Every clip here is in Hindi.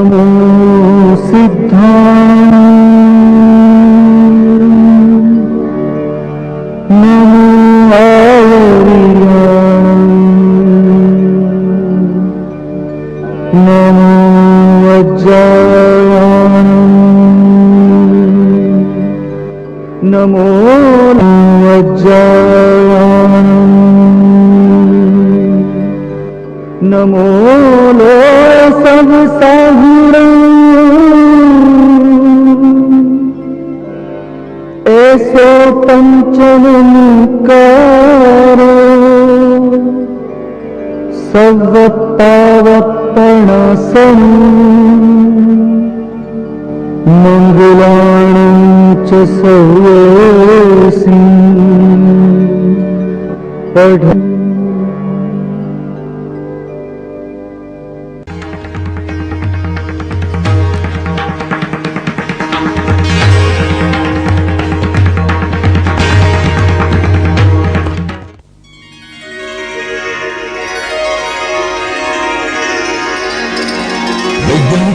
नमो सिद्धाय नमो आर्याय नमो वज्राय नमो वज्राय नमो लो सब साहुरा ऐसो पंचमकार सब पावपण सम मंगलाणं च सर्वेसि पठ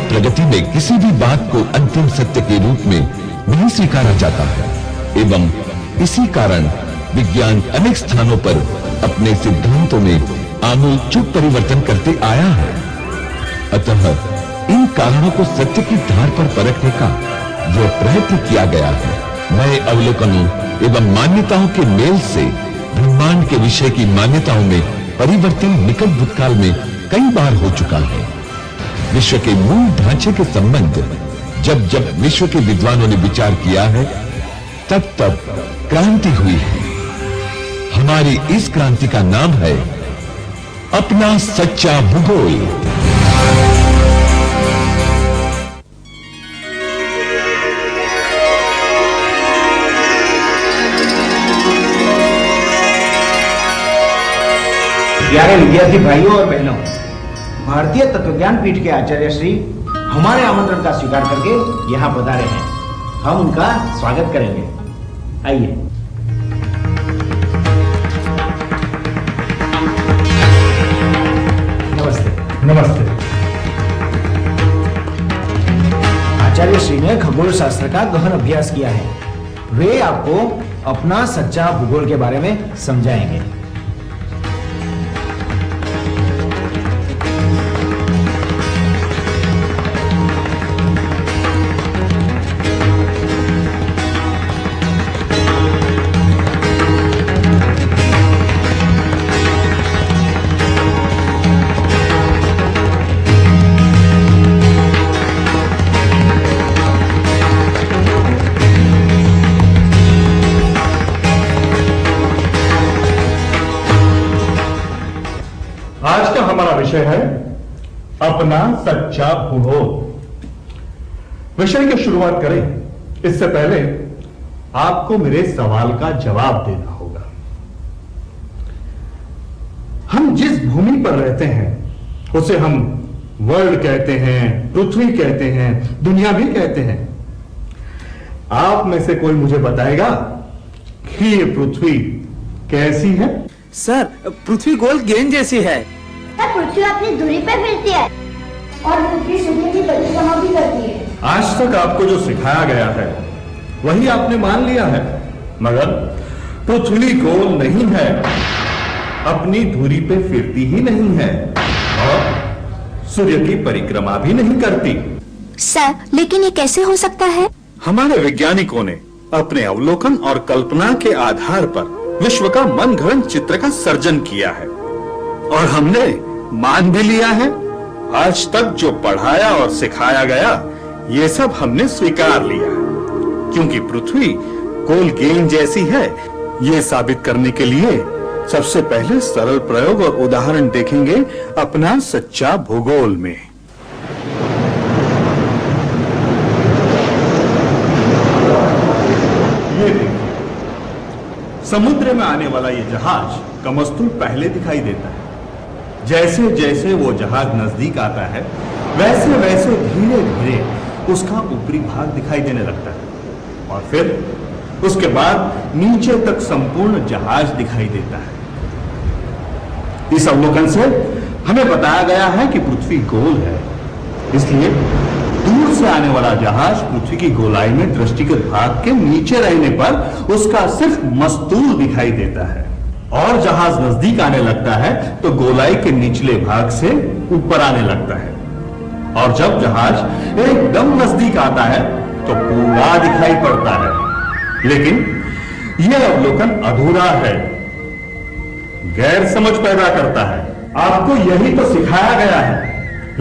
प्रगति में किसी भी बात को अंतिम सत्य के रूप में नहीं स्वीकारा जाता है एवं इसी कारण विज्ञान अनेक स्थानों पर अपने सिद्धांतों में आमूलचूल परिवर्तन करते आया है। अतः इन कारणों को सत्य की धार पर परखने का जो प्रयत्न किया गया है, नए अवलोकनों एवं मान्यताओं के मेल से ब्रह्मांड के विषय की मान्यताओं में परिवर्तन निकट भूतकाल में कई बार हो चुका है। विश्व के मूल ढांचे के संबंध जब जब विश्व के विद्वानों ने विचार किया है, तब तब क्रांति हुई है। हमारी इस क्रांति का नाम है अपना सच्चा भूगोल। प्यारे विद्यार्थी भाइयों और बहनों, भारतीय तत्वज्ञान पीठ के आचार्य श्री हमारे आमंत्रण का स्वीकार करके यहाँ पधारे हैं। हम उनका स्वागत करेंगे। आइए। नमस्ते। नमस्ते। आचार्य श्री ने खगोल शास्त्र का गहन अभ्यास किया है। वे आपको अपना सच्चा भूगोल के बारे में समझाएंगे। आज का हमारा विषय है अपना सच्चा भूगोल। विषय की शुरुआत करें इससे पहले आपको मेरे सवाल का जवाब देना होगा। हम जिस भूमि पर रहते हैं उसे हम वर्ल्ड कहते हैं, पृथ्वी कहते हैं, दुनिया भी कहते हैं। आप में से कोई मुझे बताएगा कि ये पृथ्वी कैसी है? सर, पृथ्वी गोल गेंद जैसी है। पृथ्वी अपनी दूरी पर फिरती है और पृथ्वी सूर्य की परिक्रमा भी करती है। आज तक आपको जो सिखाया गया है वही आपने मान लिया है, मगर पृथ्वी गोल नहीं है, अपनी धुरी पे फिरती ही नहीं है और सूर्य की परिक्रमा भी नहीं करती। सर, लेकिन ये कैसे हो सकता है? हमारे वैज्ञानिकों ने अपने अवलोकन और कल्पना के आधार पर विश्व का मनगढ़ंत चित्र का सर्जन किया है और हमने मान भी लिया है। आज तक जो पढ़ाया और सिखाया गया ये सब हमने स्वीकार लिया है, क्योंकि पृथ्वी गोल गेंद जैसी है। ये साबित करने के लिए सबसे पहले सरल प्रयोग और उदाहरण देखेंगे अपना सच्चा भूगोल में। ये देखिए, समुद्र में आने वाला ये जहाज कमस्तूल पहले दिखाई देता है। जैसे जैसे वो जहाज नजदीक आता है वैसे वैसे धीरे धीरे उसका ऊपरी भाग दिखाई देने लगता है और फिर उसके बाद नीचे तक संपूर्ण जहाज दिखाई देता है। इस अवलोकन से हमें बताया गया है कि पृथ्वी गोल है, इसलिए दूर से आने वाला जहाज पृथ्वी की गोलाई में दृष्टिगत भाग के नीचे रहने पर उसका सिर्फ मस्तूल दिखाई देता है, और जहाज नजदीक आने लगता है तो गोलाई के निचले भाग से ऊपर आने लगता है, और जब जहाज एकदम नजदीक आता है तो पूरा दिखाई पड़ता है। लेकिन यह अवलोकन अधूरा है, गैर समझ पैदा करता है। आपको यही तो सिखाया गया है,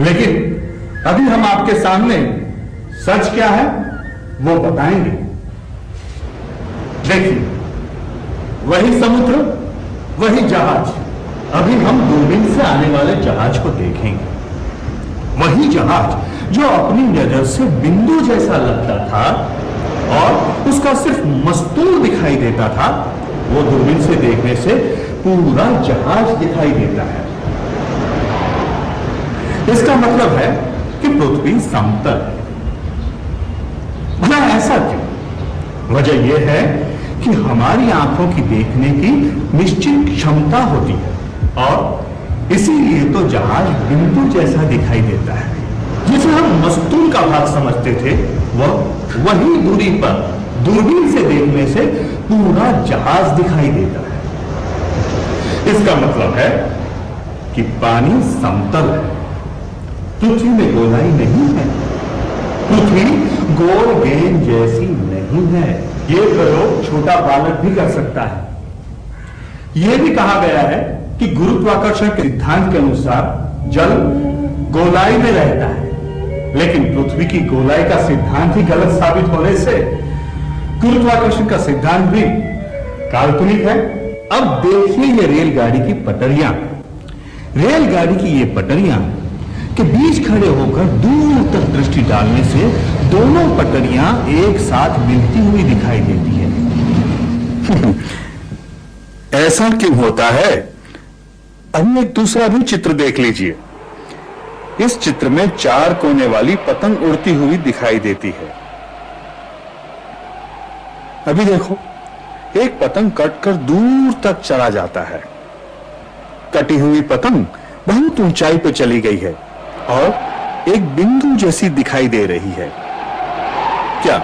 लेकिन अभी हम आपके सामने सच क्या है वो बताएंगे। देखिए, वही समुद्र, वही जहाज। अभी हम दूरबीन से आने वाले जहाज को देखेंगे। वही जहाज जो अपनी नजर से बिंदु जैसा लगता था और उसका सिर्फ मस्तूल दिखाई देता था, वो दूरबीन से देखने से पूरा जहाज दिखाई देता है। इसका मतलब है कि पृथ्वी समतल है। भला ऐसा क्यों? वजह यह है कि हमारी आंखों की देखने की निश्चित क्षमता होती है, और इसीलिए तो जहाज बिंदु जैसा दिखाई देता है। जिसे हम मस्तूल का भाग समझते थे, वह वही दूरी पर दूरबीन से देखने से पूरा जहाज दिखाई देता है। इसका मतलब है कि पानी समतल है, पृथ्वी में गोलाई नहीं है, पृथ्वी गोल गेंद जैसी नहीं है। यह प्रयोग छोटा बालक भी कर सकता है। यह भी कहा गया है कि गुरुत्वाकर्षण के सिद्धांत के अनुसार जल गोलाई में रहता है, लेकिन पृथ्वी की गोलाई का सिद्धांत ही गलत साबित होने से गुरुत्वाकर्षण का सिद्धांत भी काल्पनिक है। अब देखिए ये रेलगाड़ी की पटरियां। रेलगाड़ी की ये पटरियां के बीच खड़े होकर दूर तक दृष्टि डालने से दोनों पटरियां एक साथ मिलती हुई दिखाई देती है। ऐसा क्यों होता है? अब एक दूसरा भी चित्र देख लीजिए। इस चित्र में 4 कोने वाली पतंग उड़ती हुई दिखाई देती है। अभी देखो, एक पतंग कटकर दूर तक चला जाता है। कटी हुई पतंग बहुत ऊंचाई पर चली गई है और एक बिंदु जैसी दिखाई दे रही है। क्या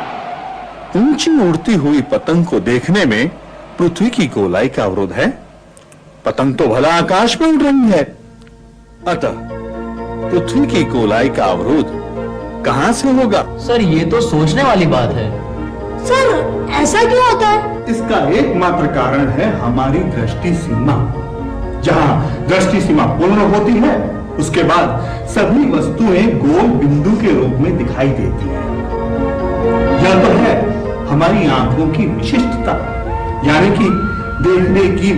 ऊंची उड़ती हुई पतंग को देखने में पृथ्वी की गोलाई का अवरोध है? पतंग तो भला आकाश में उड़ रही है। अतः पृथ्वी की गोलाई का अवरोध कहां से होगा? सर, ये तो सोचने वाली बात है। सर, ऐसा क्यों होता है? इसका एकमात्र कारण है हमारी दृष्टि सीमा। जहां दृष्टि सीमा पूर्ण होती है, उसके बाद सभी वस्तुएं गोल बिंदु के रूप में दिखाई देती हैं। यह तो है हमारी आंखों की विशिष्टता, यानी कि देखने की